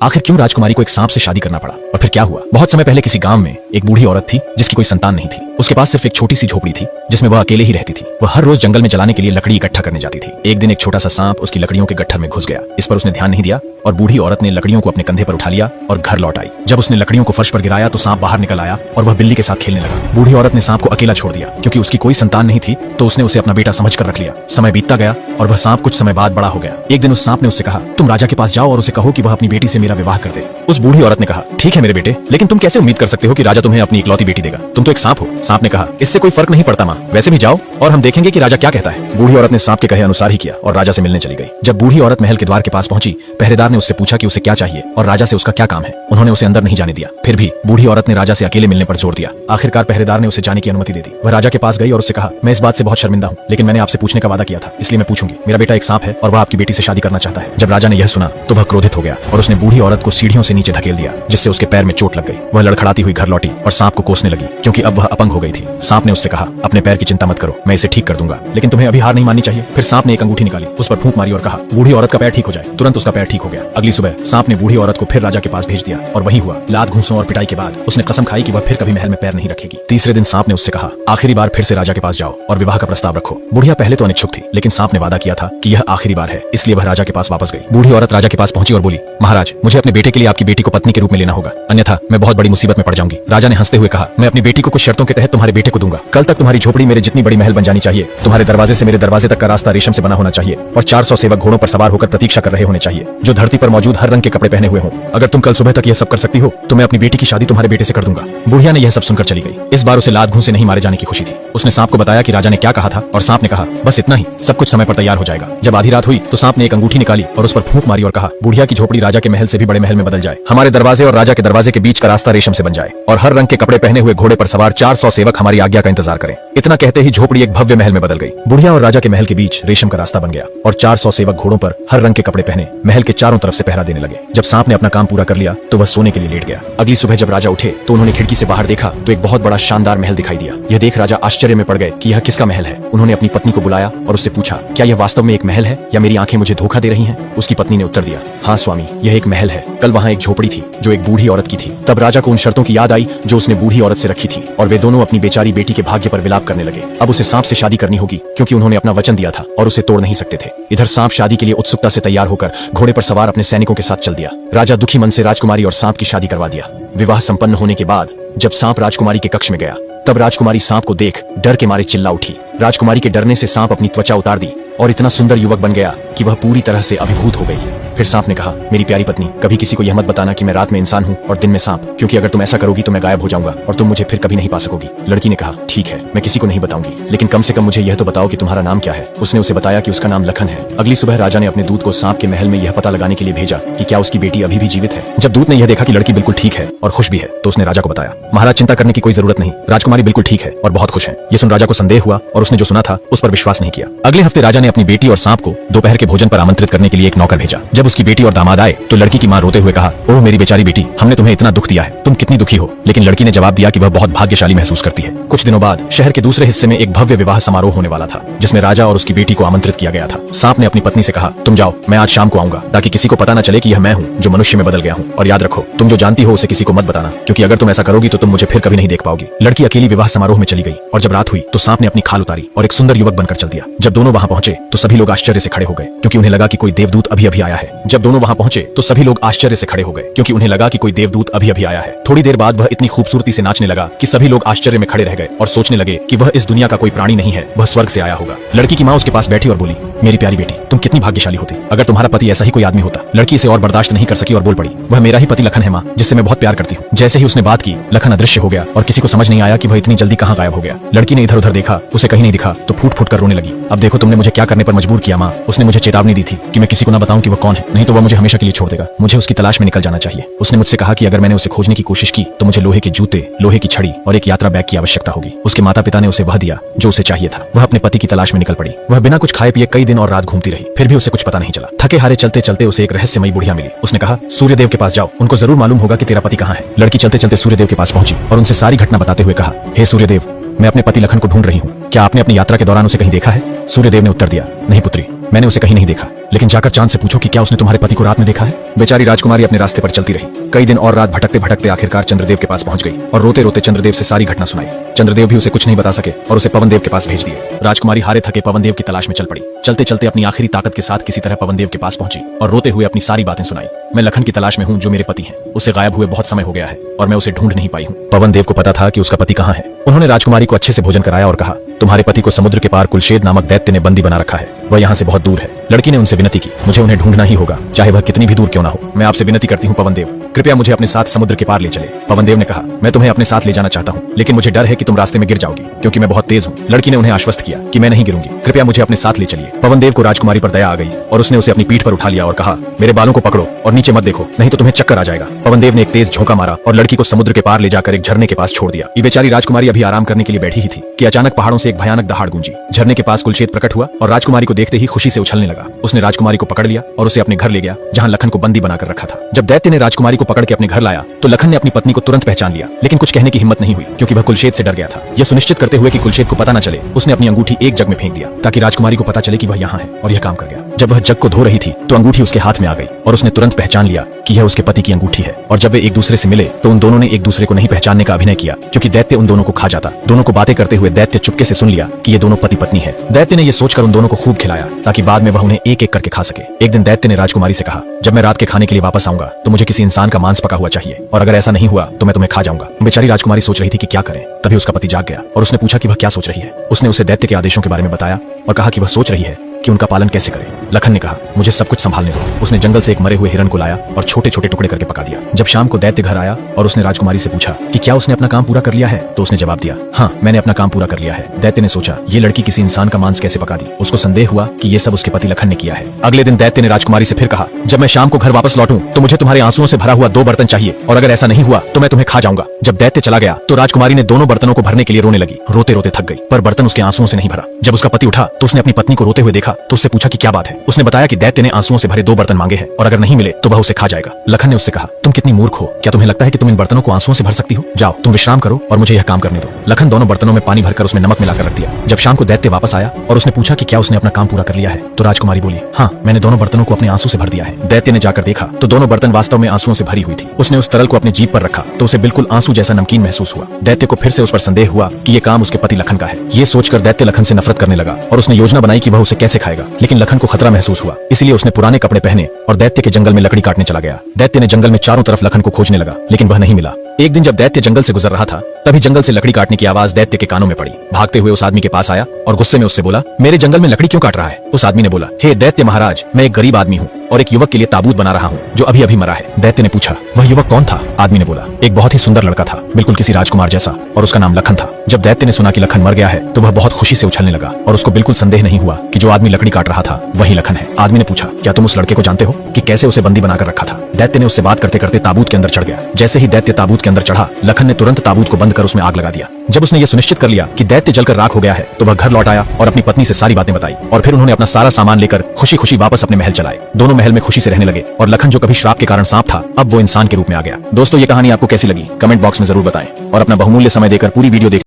आखिर क्यों राजकुमारी को एक सांप से शादी करना पड़ा और फिर क्या हुआ। बहुत समय पहले किसी गांव में एक बूढ़ी औरत थी जिसकी कोई संतान नहीं थी। उसके पास सिर्फ एक छोटी सी झोपड़ी थी जिसमें वह अकेले ही रहती थी। वह हर रोज जंगल में जलाने के लिए लकड़ी इकट्ठा करने जाती थी। एक दिन एक छोटा सा सांप उसकी लकड़ियों के गट्ठर में घुस गया। इस पर उसने ध्यान नहीं दिया और बूढ़ी औरत ने लकड़ियों को अपने कंधे पर उठा लिया और घर लौट आई। जब उसने लकड़ियों को फर्श पर गिराया तो सांप बाहर निकल आया और वह बिल्ली के साथ खेलने लगा। बूढ़ी औरत ने सांप को अकेला छोड़ दिया। क्योंकि उसकी कोई संतान नहीं थी तो उसने उसे अपना बेटा समझकर रख लिया। समय बीतता गया और वह सांप कुछ समय बाद बड़ा हो गया। एक दिन उस सांप ने उससे कहा, तुम राजा के पास जाओ और उसे कहो कि वह अपनी बेटी से मेरा विवाह कर दे। उस बूढ़ी औरत ने कहा, ठीक है मेरे बेटे, लेकिन तुम कैसे उम्मीद कर सकते हो कि राजा तुम्हें अपनी इकलौती बेटी देगा? तुम तो एक सांप हो। सांप ने कहा, इससे कोई फर्क नहीं पड़ता माँ, वैसे भी जाओ और हम देखेंगे कि राजा क्या कहता है। बूढ़ी औरत ने सांप के कहे अनुसार ही किया और राजा से मिलने चली गई। जब बूढ़ी औरत महल के द्वार के पास पहुंची, पहरेदार ने उससे पूछा कि उसे क्या चाहिए और राजा से उसका क्या काम है। उन्होंने उसे अंदर नहीं जाने दिया। फिर भी बूढ़ी औरत ने राजा से अकेले मिलने पर जोर दिया। आखिरकार पहरेदार ने उसे जाने की अनुमति दे दी। वह राजा के पास गई और उससे कहा, मैं इस बात से बहुत शर्मिंदा हूँ, लेकिन मैंने आपसे पूछने का वादा किया था, इसलिए मैं पूछूंगी। मेरा बेटा एक सांप है और वह आपकी बेटी से शादी करना चाहता है। जब राजा ने यह सुना तो वह क्रोधित हो गया और उसने बूढ़ी औरत को सीढ़ियों से नीचे धकेल दिया, जिससे उसके पैर में चोट लग गई। वह लड़खड़ाती हुई घर लौटी और सांप को कोसने लगी, क्योंकि अब वह अपंग हो गई थी। सांप ने उससे कहा, अपने पैर की चिंता मत करो, मैं इसे ठीक कर दूंगा, लेकिन तुम्हें अभी हार नहीं माननी चाहिए। फिर सांप ने एक अंगूठी निकाली, उस पर फूंक मारी और कहा, बूढ़ी औरत का पैर ठीक हो जाए। तुरंत उसका पैर ठीक हो गया। अगली सुबह सांप ने बूढ़ी औरत को फिर राजा के पास भेज दिया और वही हुआ। लात घूंसों और पिटाई के बाद उसने कसम खाई कि वह फिर कभी महल में पैर नहीं रखेगी। तीसरे दिन सांप ने उससे कहा, आखिरी बार फिर से राजा के पास जाओ और विवाह का प्रस्ताव रखो। बुढ़िया पहले तो अनिच्छुक थी, लेकिन सांप ने वादा किया था कि यह आखिरी बार है, इसलिए वह राजा के पास वापस गई। बूढ़ी औरत राजा के पास पहुंची और बोली, महाराज, मुझे अपने बेटे के लिए आपकी बेटी को पत्नी के रूप में लेना होगा, अन्यथा मैं बहुत बड़ी मुसीबत में पड़ जाऊंगी। राजा ने हंसते हुए कहा, मैं अपनी बेटी को कुछ शर्तों के तहत तुम्हारे बेटे को दूंगा। कल तक तुम्हारी झोपड़ी मेरे जितनी बड़ी महल बन जानी चाहिए। तुम्हारे दरवाजे से मेरे दरवाजे तक का रास्ता रेशम से बना होना चाहिए और 400 सेवक घोड़ों पर सवार होकर प्रतीक्षा कर रहे होने चाहिए, जो धरती पर मौजूद हर रंग के कपड़े पहने हुए हों। अगर तुम कल सुबह तक यह सब कर सकती हो तो मैं अपनी बेटी की शादी तुम्हारे बेटे से कर दूंगा। बुढ़िया ने यह सब सुनकर चली गई। इस बार उसे लात घूंसे नहीं मारे जाने की खुशी थी। उसने सांप को बताया कि राजा ने क्या कहा था और सांप ने कहा, बस इतना ही, सब कुछ समय पर तैयार हो जाएगा। जब आधी रात हुई तो सांप ने एक अंगूठी निकाली और उस पर फूंक मारी और कहा, बुढ़िया की झोपड़ी राजा के महल से भी बड़े महल में बदल जाए। हमारे दरवाजे और राजा के दरवाजे के बीच का रास्ता रेशम से बन जाए और हर रंग के कपड़े पहने हुए घोड़े पर सवार 400 सेवक हमारी आज्ञा का इंतजार करें। इतना कहते ही झोपड़ी एक भव्य महल में बदल गई। बुढ़िया और राजा के महल के बीच रेशम का रास्ता बन गया और 400 सेवक घोड़ों पर हर रंग के कपड़े पहने महल के चारों तरफ से पहरा देने लगे। जब सांप ने अपना काम पूरा कर लिया तो वह सोने के लिए लेट गया। अगली सुबह जब राजा उठे तो उन्होंने खिड़की से बाहर देखा तो एक बहुत बड़ा शानदार महल दिखाई दिया। यह देख राजा आश्चर्य में पड़ गए कि यह किसका महल है। उन्होंने अपनी पत्नी को बुलाया और उससे पूछा, क्या यह वास्तव में एक महल है या मेरी आंखें मुझे धोखा दे रही हैं? उसकी पत्नी ने उत्तर दिया, हाँ स्वामी, यह एक महल है। कल वहाँ एक झोपड़ी थी जो एक बूढ़ी औरत की थी। तब राजा को उन शर्तों की याद आई जो उसने बूढ़ी औरत से रखी थी और वे दोनों अपनी बेचारी बेटी के भाग्य पर विलाप करने लगे। अब उसे सांप से शादी करनी होगी क्योंकि उन्होंने अपना वचन दिया था और उसे तोड़ नहीं सकते थे। इधर सांप शादी के लिए उत्सुकता से तैयार होकर घोड़े पर सवार अपने सैनिकों के साथ चल दिया। राजा दुखी मन से राजकुमारी और सांप की शादी करवा दिया। विवाह संपन्न होने के बाद जब सांप राजकुमारी के कक्ष में गया तब राजकुमारी सांप को देख डर के मारे चिल्ला उठी। राजकुमारी के डरने से सांप अपनी त्वचा उतार दी और इतना सुंदर युवक बन गया कि वह पूरी तरह से अभिभूत हो गई। फिर सांप ने कहा, मेरी प्यारी पत्नी, कभी किसी को यह मत बताना कि मैं रात में इंसान हूँ और दिन में सांप, क्योंकि अगर तुम ऐसा करोगी तो मैं गायब हो जाऊंगा और तुम मुझे फिर कभी नहीं पा सकोगी। लड़की ने कहा, ठीक है, मैं किसी को नहीं बताऊंगी, लेकिन कम से कम मुझे यह तो बताओ कि तुम्हारा नाम क्या है। उसने उसे बताया कि उसका नाम लखन है। अगली सुबह राजा ने अपने दूत को सांप के महल में यह पता लगाने के लिए भेजा कि क्या उसकी बेटी अभी भी जीवित है। जब दूत ने यह देखा कि लड़की बिल्कुल ठीक है और खुश भी है तो उसने राजा को बताया, महाराज, चिंता करने की कोई जरूरत नहीं, राजकुमारी बिल्कुल ठीक है और बहुत खुश है। ये सुन राजा को संदेह हुआ और उसने जो सुना था उस पर विश्वास नहीं किया। अगले हफ्ते राजा ने अपनी बेटी और सांप को दोपहर के भोजन पर आमंत्रित करने के लिए एक नौकर भेजा। जब उसकी बेटी और दामाद आए तो लड़की की मां रोते हुए कहा, ओह मेरी बेचारी बेटी, हमने तुम्हें इतना दुख दिया है, तुम कितनी दुखी हो। लेकिन लड़की ने जवाब दिया कि वह बहुत भाग्यशाली महसूस करती है। कुछ दिनों बाद शहर के दूसरे हिस्से में एक भव्य विवाह समारोह होने वाला था जिसमें राजा और उसकी बेटी को आमंत्रित किया गया था। सांप ने अपनी पत्नी से कहा, तुम जाओ, मैं आज शाम को आऊंगा ताकि किसी को पता न चले कि यह मैं हूँ जो मनुष्य में बदल गया हूँ। और याद रखो, तुम जो जानती हो उसे किसी को मत बताना, क्योंकि अगर तुम ऐसा करोगी तो तुम मुझे फिर कभी नहीं देख पाओगी। लड़की अकेली विवाह समारोह में चली गई और जब रात हुई तो सांप ने अपनी खाल उतारी और एक सुंदर युवक बनकर चल दिया। जब दोनों वहां पहुंचे तो सभी लोग आश्चर्य से खड़े हो गए क्योंकि उन्हें लगा कि कोई देवदूत अभी अभी आया है। जब दोनों वहां पहुंचे तो सभी लोग आश्चर्य से खड़े हो गए क्योंकि उन्हें लगा कि कोई देवदूत अभी अभी आया है। थोड़ी देर बाद वह इतनी खूबसूरती से नाचने लगा कि सभी लोग आश्चर्य में खड़े रह गए और सोचने लगे कि वह इस दुनिया का कोई प्राणी नहीं है, वह स्वर्ग से आया होगा। लड़की की माँ उसके पास बैठी और बोली, मेरी प्यारी बेटी, तुम कितनी भाग्यशाली होती अगर तुम्हारा पति ऐसा ही कोई आदमी होता। लड़की इसे और बर्दाश्त नहीं कर सकी और बोल पड़ी, वह मेरा ही पति लखन है माँ, जिससे मैं बहुत प्यार करती हूँ। जैसे ही उसने बात की लखन अदृश्य हो गया और किसी को समझ नहीं आया कि वह इतनी जल्दी कहाँ गायब हो गया। लड़की ने इधर उधर देखा, उसे कहीं नहीं दिखा तो फूट फूट कर रोने लगी। अब देखो तुमने मुझे क्या करने पर मजबूर किया माँ। उसने मुझे चेतावनी दी थी कि मैं किसी को न बताऊं कि वह कौन है, नहीं तो वह मुझे हमेशा के लिए छोड़ देगा। मुझे उसकी तलाश में निकल जाना चाहिए। उसने मुझसे कहा कि अगर मैंने उसे खोजने की कोशिश की तो मुझे लोहे के जूते, लोहे की छड़ी और एक यात्रा बैग की आवश्यकता होगी। उसके माता पिता ने उसे वह दिया जो उसे चाहिए था। वह अपने पति की तलाश में निकल पड़ी। वह बिना कुछ खाए पिए कई दिन और रात घूमती रही, फिर भी उसे कुछ पता नहीं चला। थके हारे चलते चलते उसे एक रहस्यमयी बुढ़िया मिली। उसने कहा, सूर्यदेव के पास जाओ, उनको जरूर मालूम होगा कि तेरा पति कहाँ है। लड़की चलते चलते सूर्यदेव के पास पहुंची और उनसे सारी घटना बताते हुए कहा, हे सूर्यदेव, मैं अपने पति लखन को ढूंढ रही हूँ, क्या आपने अपनी यात्रा के दौरान उसे कहीं देखा है? सूर्यदेव ने उत्तर दिया, नहीं पुत्री, मैंने उसे कहीं नहीं देखा। लेकिन जाकर चांद से पूछो कि क्या उसने तुम्हारे पति को रात में देखा है। बेचारी राजकुमारी अपने रास्ते पर चलती रही। कई दिन और रात भटकते भटकते आखिरकार चंद्रदेव के पास पहुंच गई और रोते रोते चंद्रदेव से सारी घटना सुनाई। चंद्रदेव भी उसे कुछ नहीं बता सके और उसे पवनदेव के पास भेज दिए। राजकुमारी हारे थके पवनदेव की तलाश में चल पड़ी। चलते चलते अपनी आखिरी ताकत के साथ किसी तरह पवनदेव के पास पहुंची और रोते हुए अपनी सारी बातें सुनाई। मैं लखन की तलाश में हूँ जो मेरे पति हैं। उससे गायब हुए बहुत समय हो गया है और मैं उसे ढूंढ नहीं पाई हूँ। पवनदेव को पता था कि उसका पति कहाँ है। उन्होंने राजकुमारी को अच्छे से भोजन कराया और कहा, तुम्हारे पति को समुद्र के पार कुलशेद नामक दैत्य ने बंदी बना रखा है। वह यहाँ से बहुत दूर है। लड़की ने उनसे विनती की, मुझे उन्हें ढूंढना ही होगा, चाहे वह कितनी भी दूर क्यों ना हो। मैं आपसे विनती करती हूँ पवनदेव, कृपया मुझे अपने साथ समुद्र के पार ले चले। पवनदेव ने कहा, मैं तुम्हें अपने साथ ले जाना चाहता हूँ, लेकिन मुझे डर है कि तुम रास्ते में गिर जाओगी, क्योंकि मैं बहुत तेज हूँ। लड़की ने उन्हें आश्वस्त किया कि मैं नहीं गिरूंगी, कृपया मुझे अपने साथ ले चलिए। पवनदेव को राजकुमारी पर दया आ गई और उसने उसे अपनी पीठ पर उठा लिया और कहा, मेरे बालों को पकड़ो और नीचे मत देखो, नहीं तो तुम्हें चक्कर आ जाएगा। पवनदेव ने एक तेज झोंका मारा और लड़की को समुद्र के पार ले जाकर एक झरने के पास छोड़ दिया। ये बेचारी राजकुमारी अभी आराम करने के लिए बैठी ही थी कि अचानक पहाड़ों से एक भयानक दहाड़ गूंजी। झरने के पास कुलशेद प्रकट हुआ और राजकुमारी को देखते ही खुशी से उछलने लगा। उसने राजकुमारी को पकड़ लिया और उसे अपने घर ले गया, जहां लखन को बंदी बनाकर रखा था। जब दैत्य ने राजकुमारी को पकड़ के अपने घर लाया तो लखन ने अपनी पत्नी को तुरंत पहचान लिया, लेकिन कुछ कहने की हिम्मत नहीं हुई क्योंकि वह कुलशेद से डर गया था। यह सुनिश्चित करते हुए कि कुलशेद को पता न चले, उसने अपनी अंगूठी एक जग में फेंक दिया ताकि राजकुमारी को पता चले कि वह यहाँ है, और यह काम कर गया। जब वह जग को धो रही थी तो अंगूठी उसके हाथ में आ गई और उसने तुरंत पहचान लिया कि यह उसके पति की अंगूठी है। और जब वे एक दूसरे से मिले तो उन दोनों ने एक दूसरे को नहीं पहचानने का अभिनय किया, क्योंकि दैत्य उन दोनों को खा जाता। दोनों को बातें करते हुए दैत्य चुपके से सुन लिया कि ये दोनों पति पत्नी है। दैत्य ने यह सोचकर उन दोनों को खूब खिलाया ताकि बाद में वह उन्हें एक एक करके खा सके। एक दिन दैत्य ने राजकुमारी से कहा, जब मैं रात के खाने के लिए वापस आऊंगा तो मुझे किसी इंसान का मांस पका हुआ चाहिए, और अगर ऐसा नहीं हुआ तो मैं तुम्हें खा जाऊंगा। बेचारी राजकुमारी सोच रही थी कि क्या करें। तभी उसका पति जाग गया और उसने पूछा कि वह क्या सोच रही है। उसने उसे दैत्य के आदेशों के बारे में बताया और कहा कि वह सोच रही है कि उनका पालन कैसे करें। लखन ने कहा, मुझे सब कुछ संभालने दो। उसने जंगल से एक मरे हुए हिरन को लाया और छोटे छोटे टुकड़े करके पका दिया। जब शाम को दैत्य घर आया और उसने राजकुमारी से पूछा कि क्या उसने अपना काम पूरा कर लिया है, तो उसने जवाब दिया, हाँ मैंने अपना काम पूरा कर लिया है। दैत्य ने सोचा, ये लड़की किसी इंसान का मांस कैसे पका दी। उसको संदेह हुआ कि ये सब उसके पति लखन ने किया है। अगले दिन दैत्य ने राजकुमारी से फिर कहा, जब मैं शाम को घर वापस लौटूं तो मुझे तुम्हारे आंसुओं से भरा हुआ 2 बर्तन चाहिए, और अगर ऐसा नहीं हुआ तो मैं तुम्हें खा जाऊंगा। जब दैत्य चला गया तो राजकुमारी ने दोनों बर्तनों को भरने के लिए रोने लगी। रोते रोते थक गई, पर बर्तन उसके आंसुओं से नहीं भरा। जब उसका पति उठा तो उसने अपनी पत्नी को रोते हुए देखा तो उससे पूछा कि क्या बात है। उसने बताया कि दैत्य ने आंसुओं से भरे 2 बर्तन मांगे हैं और अगर नहीं मिले तो वह उसे खा जाएगा। लखन ने उससे कहा, तुम कितनी मूर्ख हो, क्या तुम्हें लगता है कि तुम इन बर्तनों को आंसुओं से भर सकती हो। जाओ तुम विश्राम करो और मुझे यह काम करने दो। लखन दोनों बर्तनों में पानी भरकर उसमें नमक मिलाकर रख दिया। जब शाम को दैत्य वापस आया और उसने पूछा कि क्या उसने अपना काम पूरा कर लिया है, तो राजकुमारी बोली, हाँ मैंने दोनों बर्तनों को अपने आंसू से भर दिया है। दैत्य ने जाकर देखा तो दोनों बर्तन वास्तव में आंसुओं से भरी हुई थी। उसने उस तरल को अपनी जीभ पर रखा तो उसे बिल्कुल आंसू जैसा नमकीन महसूस हुआ। दैत्य को फिर से उस पर संदेह हुआ कि ये काम उसके पति लखन का है। ये सोचकर दैत्य लखन से नफरत करने लगा और उसने योजना बनाई कि वह उसे कैसे खाएगा। लेकिन लखन को खतरा महसूस हुआ, इसलिए उसने पुराने कपड़े पहने और दैत्य के जंगल में लकड़ी काटने चला गया। दैत्य ने जंगल में चारों तरफ लखन को खोजने लगा, लेकिन वह नहीं मिला। एक दिन जब दैत्य जंगल से गुजर रहा था तभी जंगल से लकड़ी काटने की आवाज दैत्य के कानों में पड़ी। भागते हुए उस आदमी के पास आया और गुस्से में उससे बोला, मेरे जंगल में लकड़ी क्यों काट रहा है। उस आदमी ने बोला, हे दैत्य महाराज, मैं एक गरीब आदमी हूँ और एक युवक के लिए ताबूत बना रहा हूँ जो अभी अभी मरा है। दैत्य ने पूछा, वह युवक कौन था। आदमी ने बोला, एक बहुत ही सुंदर लड़का था, बिल्कुल किसी राजकुमार जैसा, और उसका नाम लखन था। जब दैत्य ने सुना कि लखन मर गया है तो वह बहुत खुशी से उछलने लगा और उसको बिल्कुल संदेह नहीं हुआ कि जो आदमी लकड़ी काट रहा था वही लखन है। आदमी ने पूछा, क्या तुम उस लड़के को जानते हो कि कैसे उसे बंदी बनाकर रखा था। दैत्य ने उससे बात करते करते ताबूत के अंदर चढ़ गया। जैसे ही दैत्य ताबूत के अंदर चढ़ा, लखन ने तुरंत ताबूत को बंद कर उसमें आग लगा दिया। जब उसने ये सुनिश्चित कर लिया कि दैत्य जलकर राख हो गया है तो वह घर लौट आया और अपनी पत्नी से सारी बातें बताई और फिर उन्होंने अपना सारा सामान लेकर खुशी खुशी वापस अपने महल चलाए। दोनों महल में खुशी से रहने लगे और लखन जो कभी श्राप के कारण सांप था अब वो इंसान के रूप में आ गया। दोस्तों ये कहानी आपको कैसी लगी कमेंट बॉक्स में जरूर बताएं और अपना बहुमूल्य समय देकर पूरी वीडियो देख